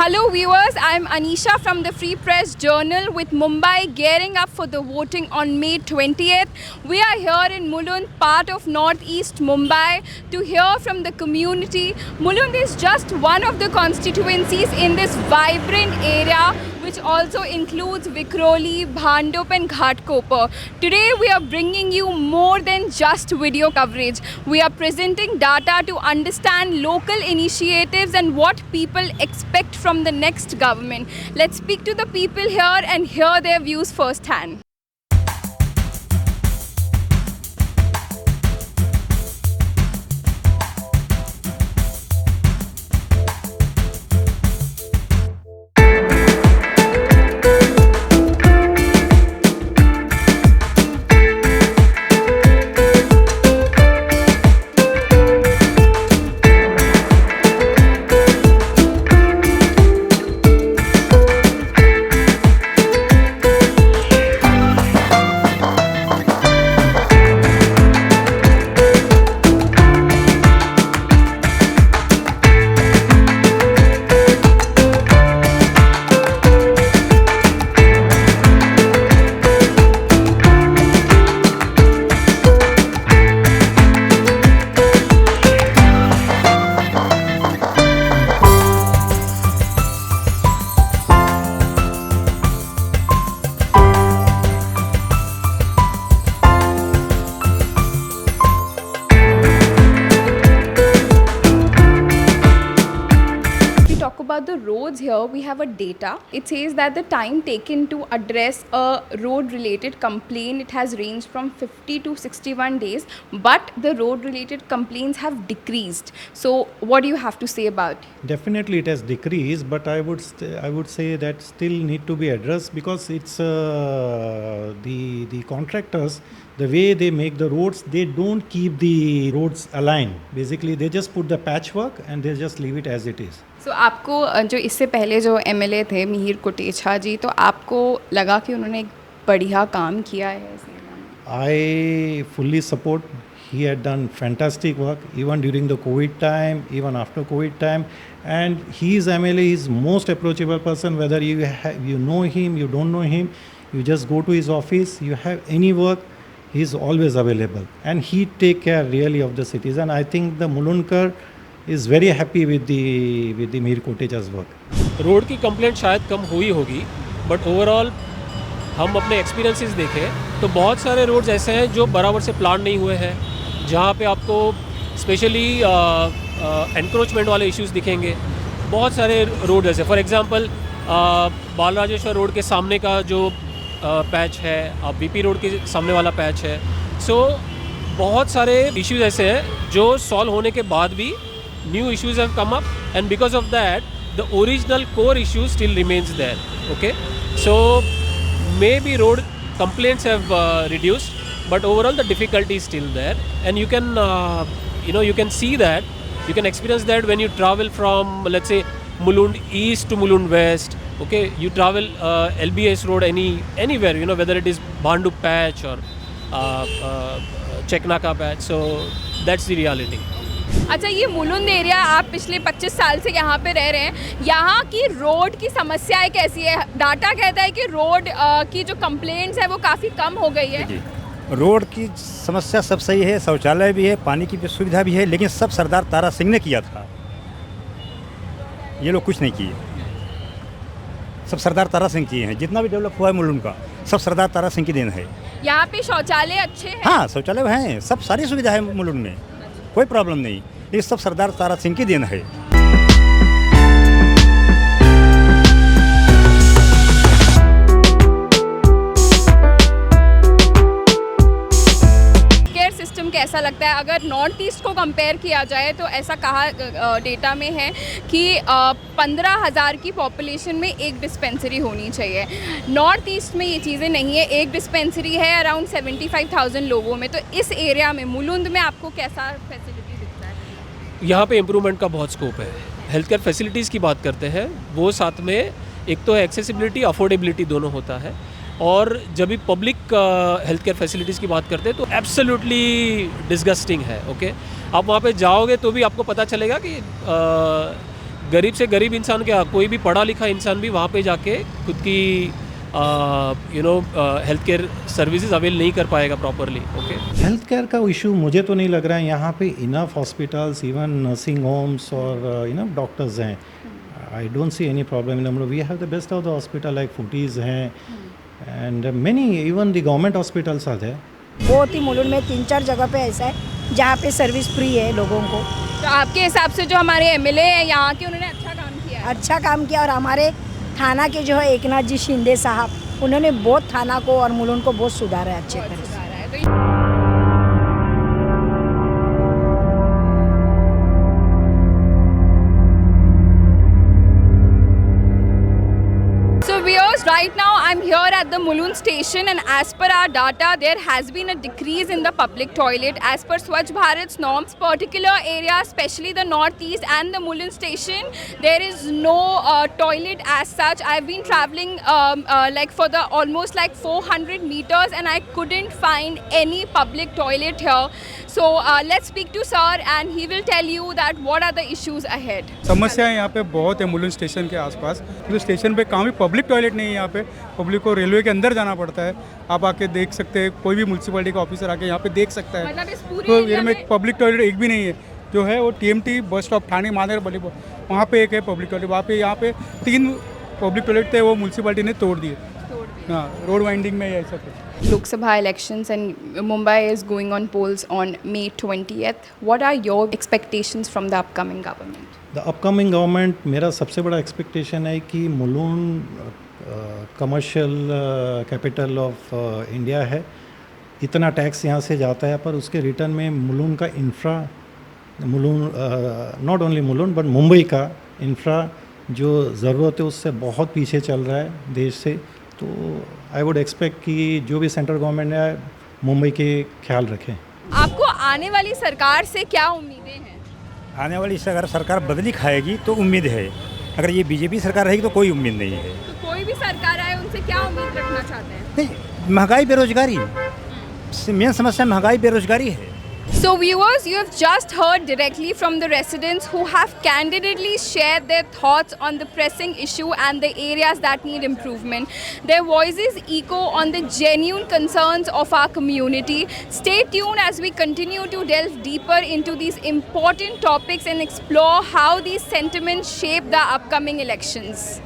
Hello viewers, I am Anisha from the Free Press Journal with Mumbai gearing up for the voting on May 20th. We are here in Mulund, part of northeast Mumbai, to hear from the community. Mulund is just one of the constituencies in this vibrant area, which also includes Vikhroli, Bhandup and Ghatkopar. Today we are bringing you more than just video coverage. We are presenting data to understand local initiatives and what people expect from the next government. Let's speak to the people here and hear their views firsthand. About the roads here, we have a data. It says that the time taken to address a road related complaint, it has ranged from 50 to 61 days, but the road related complaints have decreased. So what do you have to say about it? Definitely it has decreased, but I would say that still need to be addressed, because it's the contractors, the way they make the roads, they don't keep the roads aligned. Basically they just put the patchwork and they just leave it as it is. So आपको जो इससे पहले जो MLA थे मिहिर कोटेचा जी, तो आपको लगा कि उन्होंने एक बढ़िया काम किया है? I fully support. He had done fantastic work even during the COVID time, even after COVID time, and he is MLA. He is most approachable person. Whether you know him, you don't know him, you just go to his office. You have any work, he is always available, and he take care really of the citizen. I think the Mulundkar is very happy with the Mihir Kotecha's work. Road की complaint शायद कम हुई होगी, but overall हम अपने experiences देखें तो बहुत सारे रोड्स ऐसे हैं जो बराबर से प्लान नहीं हुए हैं, जहाँ पे आपको स्पेशली एनक्रोचमेंट वाले इश्यूज दिखेंगे. बहुत सारे रोड ऐसे, फॉर एग्जांपल बालराजेश्वर रोड के सामने का जो पैच है, आप बीपी रोड के सामने वाला पैच है. सो बहुत सारे इश्यूज ऐसे हैं जो सॉल्व होने के बाद भी new issues have come up, and because of that the original core issue still remains there. Okay, so maybe road complaints have reduced, but overall the difficulty is still there, and you can you can see that, you can experience that when you travel from, let's say, Mulund East to Mulund West. Okay, you travel LBS road anywhere, whether it is Bhandup patch or Cheknaka patch. So that's the reality. अच्छा, ये Mulund area, आप पिछले 25 साल से यहाँ पे रह रहे हैं, यहाँ की रोड की समस्याएं कैसी है? डाटा कहता है कि रोड की जो कंप्लेंट्स है वो काफ़ी कम हो गई है. रोड की समस्या सब सही है, शौचालय भी है, पानी की सुविधा भी है, लेकिन सब सरदार तारा सिंह ने किया था. ये लोग कुछ नहीं किए, सब सरदार तारा सिंह किए हैं. जितना भी डेवलप हुआ है मुलुंड का, सब सरदार तारा सिंह की देन है. यहाँ पे शौचालय अच्छे हैं? हाँ, शौचालय हैं, सब सारी सुविधा है मुलुंड में, कोई प्रॉब्लम नहीं. ये सब सरदार तारा सिंह की देन है. केयर सिस्टम कैसा लगता है? अगर नॉर्थ ईस्ट को कंपेयर किया जाए तो ऐसा कहा डेटा में है कि 15,000 की पॉपुलेशन में एक डिस्पेंसरी होनी चाहिए. नॉर्थ ईस्ट में ये चीज़ें नहीं है, एक डिस्पेंसरी है अराउंड 75,000 लोगों में. तो इस एरिया में मुलुंद में आपको कैसा फैसिलिटी? यहाँ पे इम्प्रूवमेंट का बहुत स्कोप है. हेल्थ केयर फैसिलिटीज़ की बात करते हैं, वो साथ में एक तो एक्सेसिबिलिटी, अफोर्डेबिलिटी दोनों होता है. और जब भी पब्लिक हेल्थ केयर फैसिलिटीज़ की बात करते हैं तो एब्सोल्युटली डिस्गस्टिंग है. ओके, आप वहाँ पे जाओगे तो भी आपको पता चलेगा कि गरीब से गरीब इंसान क्या, कोई भी पढ़ा लिखा इंसान भी वहाँ पे जाके खुद की हेल्थ केयर सर्विसेज अवेल नहीं कर पाएगा प्रॉपरली. ओके, हेल्थ केयर का इशू मुझे तो नहीं लग रहा है. यहाँ पे enough hospitals, even nursing homes और इनफ डॉक्टर्स हैं. I don't see any problem in we have the best of the hospital like Fortis हैं and many even the government hospitals are there. बहुत ही मुलुंड में 3-4 जगह पे ऐसा है जहाँ पे सर्विस फ्री है लोगों को. तो आपके हिसाब से जो हमारे एमएलए हैं यहाँ के, उन्होंने अच्छा काम किया है? अच्छा काम किया. और हमारे थाना के जो है एकनाथ जी शिंदे साहब, उन्होंने बहुत थाना को और मुलुंड को बहुत सुधारा है अच्छे तरह से. सुधारा है. तो viewers, right now I'm here at the Mulund station, and as per our data there has been a decrease in the public toilet as per Swachh Bharat's norms. Particular area, especially the northeast and the Mulund station, there is no toilet as such. I've been traveling like for the almost like 400 meters and I couldn't find any public toilet here. So let's speak to sir and he will tell you that what are the issues ahead. समस्याएं यहाँ पे बहुत है Mulund station के आसपास. तो station पे कहाँ भी पब्लिक टॉयलेट नहीं है. यहाँ पे पब्लिक को रेलवे के अंदर जाना पड़ता है. आप आके देख सकते हैं, कोई भी म्यूनसिपैलिटी का ऑफिसर आके यहाँ पे देख सकता है. मतलब इस पूरे तो एरिया ये में पब्लिक टॉयलेट एक भी नहीं है. जो है वो TMT बस स्टॉप ठाणे मानेर बली, वहाँ पे एक है पब्लिक टॉयलेट. वहाँ पे यहाँ पे 3 पब्लिक टॉयलेट थे, वो म्यूनसिपैलिटी ने तोड़ दिए. हाँ, रोड वाइंडिंग में ऐसा कुछ. Lok Sabha elections and Mumbai is going on polls on May 20th. What are your expectations from the upcoming government? The upcoming government, मेरा सबसे बड़ा एक्सपेक्टेशन है कि Mulund commercial capital of India है. इतना टैक्स यहाँ से जाता है, पर उसके रिटर्न में मुलुंड का infra, Mulund not only Mulund but Mumbai का इंफ्रा जो ज़रूरत है उससे बहुत पीछे चल रहा है देश से. तो आई वुड एक्सपेक्ट कि जो भी सेंट्रल गवर्नमेंट है मुंबई के ख्याल रखें. आपको आने वाली सरकार से क्या उम्मीदें हैं? आने वाली अगर सरकार बदली खाएगी तो उम्मीद है. अगर ये बीजेपी सरकार रहेगी तो कोई उम्मीद नहीं है. तो कोई भी सरकार आए उनसे क्या उम्मीद रखना चाहते हैं? नहीं, महंगाई बेरोजगारी, मेन समस्या महंगाई बेरोजगारी है. So viewers, you have just heard directly from the residents who have candidly shared their thoughts on the pressing issue and the areas that need improvement. Their voices echo on the genuine concerns of our community. Stay tuned as we continue to delve deeper into these important topics and explore how these sentiments shape the upcoming elections.